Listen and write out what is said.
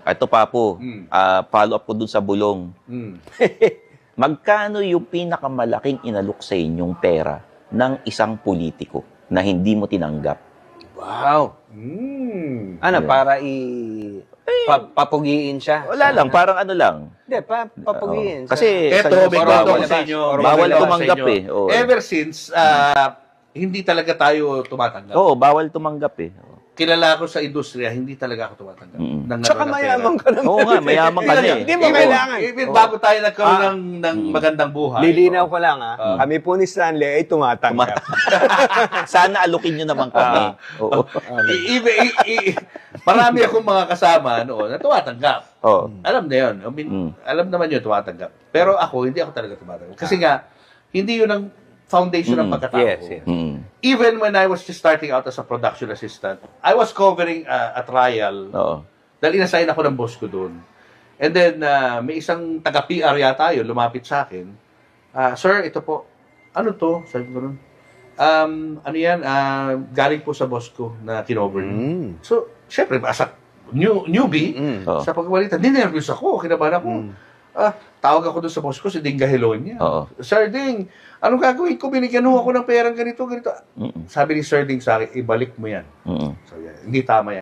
Ito pa po, follow up ko dun sa bulong. Magkano yung pinakamalaking inalok sa inyong pera ng isang politiko na hindi mo tinanggap? Wow. Ano, para papugiin siya? Wala lang, parang ano lang. Hindi, papugiin. Kasi eto, may kwento ko sa inyo. Bawal tumanggap eh. Ever since, hindi talaga tayo tumatanggap. Oo, bawal tumanggap eh. Kilala ko sa industriya, hindi talaga ako tumatanggap. Tsaka mayaman ka naman. Oo nga, mayaman ka na eh. Hindi mo kailangan. Even bago tayo nagkaroon ng magandang buhay. Lilinaw ko lang kami po ni Stanley ay tumatanggap. Sana alukin nyo naman kami. Oo. Marami akong mga kasama noon na tumatanggap. Oo. Alam na yun. I mean, alam naman yun, tumatanggap. Pero ako, hindi ako talaga tumatanggap. Kasi nga, hindi yun ang foundation ng pagkatao. Yes. Even when I was just starting out as a production assistant, I was covering a trial. Oo. Dahil inassign ako ng boss ko doon. And then, may isang taga-PR yata yun, lumapit sa akin. Sir, ito po. Ano to? Sabi ko nun. Ano yan? Galing po sa boss ko na kinover niyo. So, syempre, as a newbie, sa pagbalita, ninervous ako, kinabahan ako. Tawag ako doon sa boss ko, si Ding Gahelonia. Sir Ding, anong gagawin ko? Binigyan ho ako ng perang ganito. Sabi ni Sir Ding sa akin, ibalik mo yan. So, hindi tama yan.